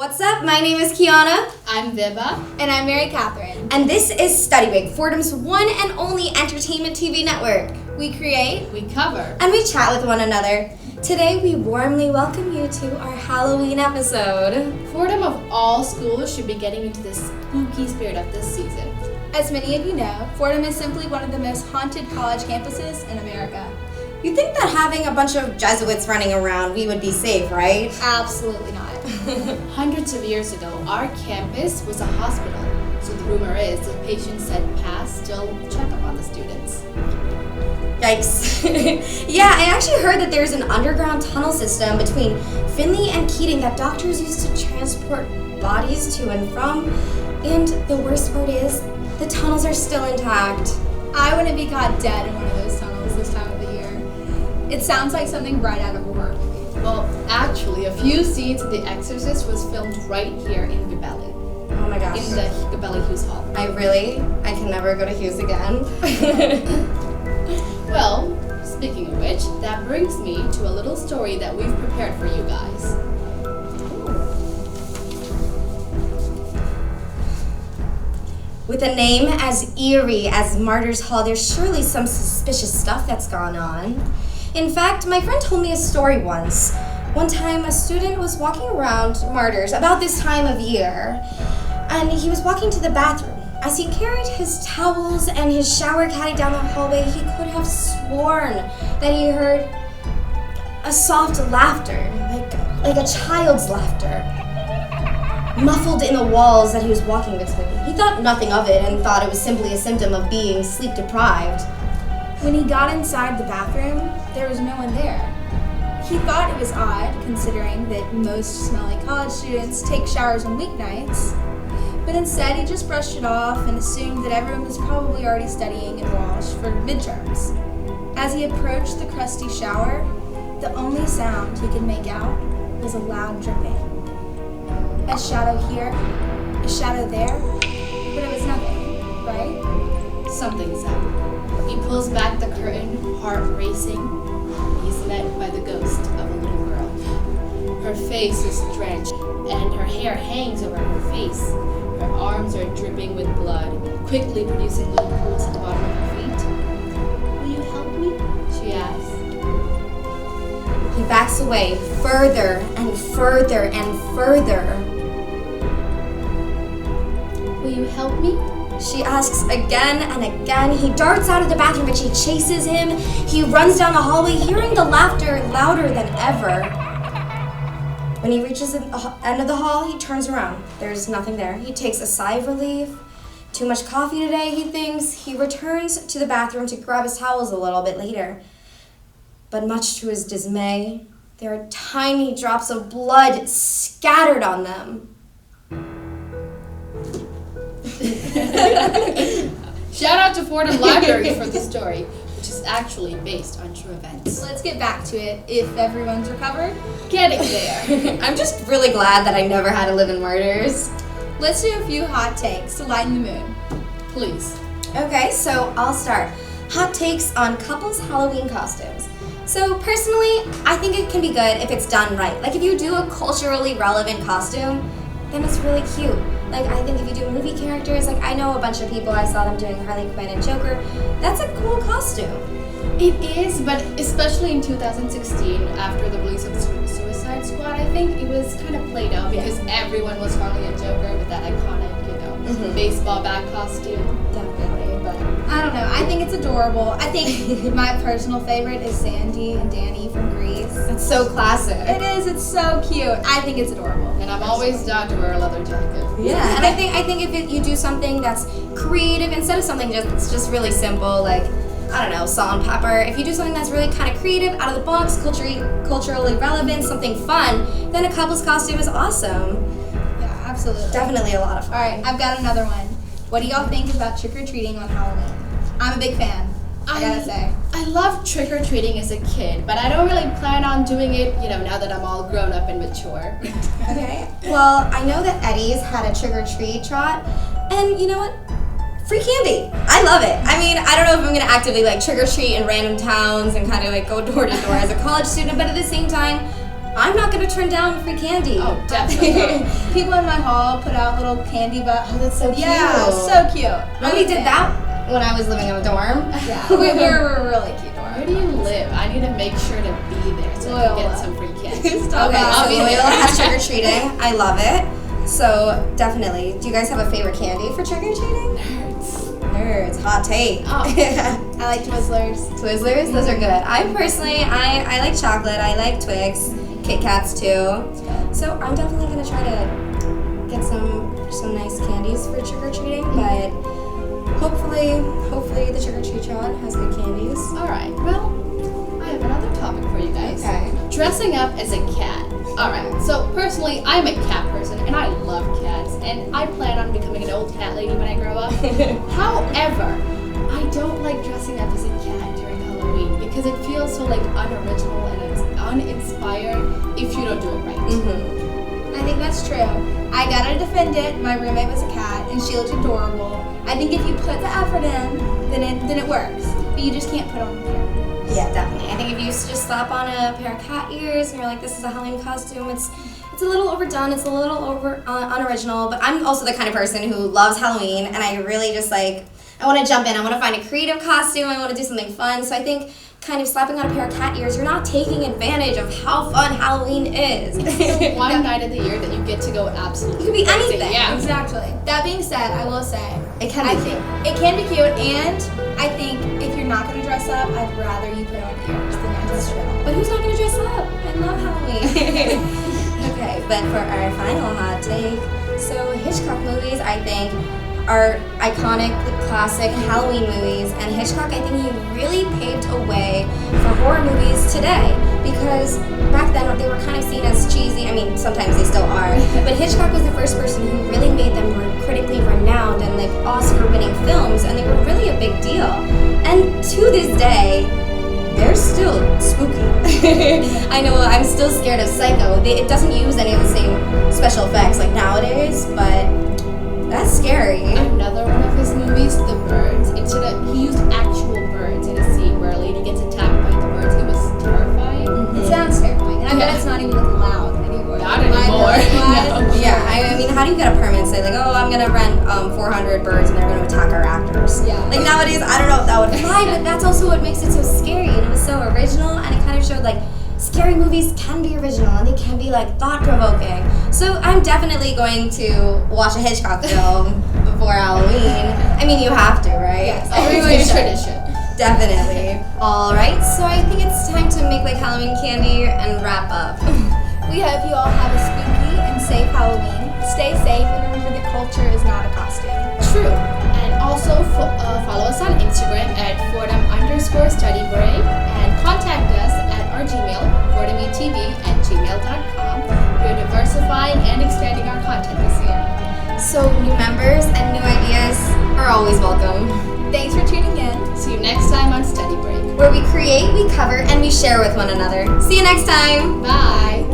What's up? My name is Kiyana. I'm Viva. And I'm Mary Catherine. And this is Study Week, Fordham's one and only entertainment TV network. We create, we cover, and we chat with one another. Today we warmly welcome you to our Halloween episode. Fordham of all schools should be getting into the spooky spirit of this season. As many of you know, Fordham is simply one of the most haunted college campuses in America. You'd think that having a bunch of Jesuits running around, we would be safe, right? Absolutely not. Hundreds of years ago, our campus was a hospital. So the rumor is the patients sent past still check up on the students. Yikes. Yeah, I actually heard that there's an underground tunnel system between Finley and Keating that doctors use to transport bodies to and from. And the worst part is, the tunnels are still intact. I wouldn't be caught dead in one of those tunnels this time of the year. It sounds like something right out of a horror movie. Well, actually, a few scenes of The Exorcist was filmed right here in Gabelli. Oh my gosh. In the Gabelli Hughes Hall. I can never go to Hughes again. Well, speaking of which, that brings me to a little story that we've prepared for you guys. With a name as eerie as Martyrs Hall, there's surely some suspicious stuff that's gone on. In fact, my friend told me a story once. One time, a student was walking around Martyrs about this time of year, and he was walking to the bathroom. As he carried his towels and his shower caddy down the hallway, he could have sworn that he heard a soft laughter, like a child's laughter, muffled in the walls that he was walking between. He thought nothing of it and thought it was simply a symptom of being sleep deprived. When he got inside the bathroom, there was no one there. He thought it was odd, considering that most smelly college students take showers on weeknights. But instead, he just brushed it off and assumed that everyone was probably already studying in Walsh for midterms. As he approached the crusty shower, the only sound he could make out was a loud dripping. A shadow here, a shadow there, but it was nothing, right? Something's up. He pulls back the curtain, heart racing. He's met by the ghost of a little girl. Her face is drenched, and her hair hangs over her face. Her arms are dripping with blood, quickly producing little pools at the bottom of her feet. "Will you help me?" she asks. He backs away further and further and further. "Will you help me?" She asks again and again. He darts out of the bathroom, but she chases him. He runs down the hallway, hearing the laughter louder than ever. When he reaches the end of the hall, he turns around. There's nothing there. He takes a sigh of relief. Too much coffee today, he thinks. He returns to the bathroom to grab his towels a little bit later. But much to his dismay, there are tiny drops of blood scattered on them. Shout out to Fordham Library for the story, which is actually based on true events. Let's get back to it, if everyone's recovered. Getting there. I'm just really glad that I never had to live in Martyrs. Let's do a few hot takes to lighten the mood. Please. Okay, so I'll start. Hot takes on couples' Halloween costumes. So personally, I think it can be good if it's done right. Like if you do a culturally relevant costume, then it's really cute. Like I think if you do movie characters, like I know a bunch of people, I saw them doing Harley Quinn and Joker. That's a cool costume. It is, but especially in 2016, after the release of Suicide Squad, I think it was kind of played out because everyone was Harley and Joker with that iconic, baseball bat costume. Definitely, but I don't know. I think it's adorable. I think my personal favorite is Sandy and Danny from Grease. it's so classic. It is. It's so cute. I think it's adorable. And I'm always down to wear a leather jacket. Yeah, and I think if you do something that's creative instead of something that's just really simple, like I don't know, salt and pepper. If you do something that's really kind of creative, out of the box, culturally relevant, something fun, then a couple's costume is awesome. Yeah, absolutely. Definitely a lot of fun. All right, I've got another one. What do y'all think about trick-or-treating on Halloween? I'm a big fan, I gotta say. I loved trick-or-treating as a kid, but I don't really plan on doing it, now that I'm all grown up and mature. Okay. Well, I know that Eddie's had a trick-or-treat trot, and you know what? Free candy. I love it. I mean, I don't know if I'm gonna actively trick-or-treat in random towns and kind of go door to door as a college student, but at the same time, I'm not going to turn down free candy. Oh, definitely. People in my hall put out little candy buttons. Oh, that's so cute. Yeah, so cute. Nobody did that when I was living in a dorm. Yeah, we were really cute dorm. Where do you live? I need to make sure to be there so I can get some free candy. Okay, so Loyola has trick-or-treating. I love it. So, definitely. Do you guys have a favorite candy for trick-or-treating? Nerds. Hot take. Oh. I like Twizzlers. Twizzlers? Those are good. I personally, I like chocolate. I like Twix. Kit Kats too. So I'm definitely going to try to get some nice candies for trick-or-treating, but hopefully the trick-or-treat-tron has good candies. Alright, well, I have another topic for you guys. Okay. Dressing up as a cat. Alright, so personally, I'm a cat person and I love cats, and I plan on becoming an old cat lady when I grow up. However, I don't like dressing up as a cat during Halloween because it feels so like unoriginal and it's uninspired if you don't do it right. I think that's true. I gotta defend it. My roommate was a cat and she looked adorable. I think if you put the effort in, then it works. But you just can't put on the hair. Yeah, definitely. I think if you just slap on a pair of cat ears and you're like, this is a Halloween costume, it's a little overdone, it's a little unoriginal, but I'm also the kind of person who loves Halloween, and I really just I want to jump in, I want to find a creative costume, I want to do something fun, so I think kind of slapping on a pair of cat ears, you're not taking advantage of how fun Halloween is. It's the one night of the year that you get to go absolutely It could be crazy. anything. Yeah. Exactly. That being said, I will say, It can be cute. it can be cute, and I think if you're not going to dress up, I'd rather you put on ears than just fiddle. But who's not going to dress up? I love Halloween. Okay, but for our final hot take, so Hitchcock movies, I think, are iconic, classic Halloween movies, and Hitchcock, I think he really paved a way for horror movies today, because back then they were kind of seen as cheesy. I mean, sometimes they still are, but Hitchcock was the first person who really made them critically renowned and like Oscar-winning films, and they were really a big deal. And to this day, they're still spooky. I know, I'm still scared of Psycho. It doesn't use any of the same special effects like nowadays, but that's scary. Another one of his movies, The Birds, he used actual birds in a scene where a lady gets attacked by the birds. It was terrifying. It sounds terrifying, and I bet it's not even like loud anymore. Not anymore. No. Yeah, I mean, how do you get a permit say like, oh, I'm gonna rent 400 birds and they're gonna attack our actors? Yeah. Like nowadays, I don't know if that would fly, but that's also what makes it so scary, and it was so original, and it kind of showed like scary movies can be original and they can be like thought-provoking. So I'm definitely going to watch a Hitchcock film before Halloween. I mean, you have to, right? Yes, Everyone it's a should. tradition. Definitely. All right, so I think it's time to make like Halloween candy and wrap up. We hope you all have a spooky and safe Halloween. Stay safe and remember that culture is not a costume. True. And also follow us on Instagram at Fordham_study_break and contact us at our Gmail, fordhametv@gmail.com. We're diversifying and expanding our content this year. So new members and new ideas are always welcome. Thanks for tuning in. See you next time on Study Break. Where we create, we cover, and we share with one another. See you next time. Bye.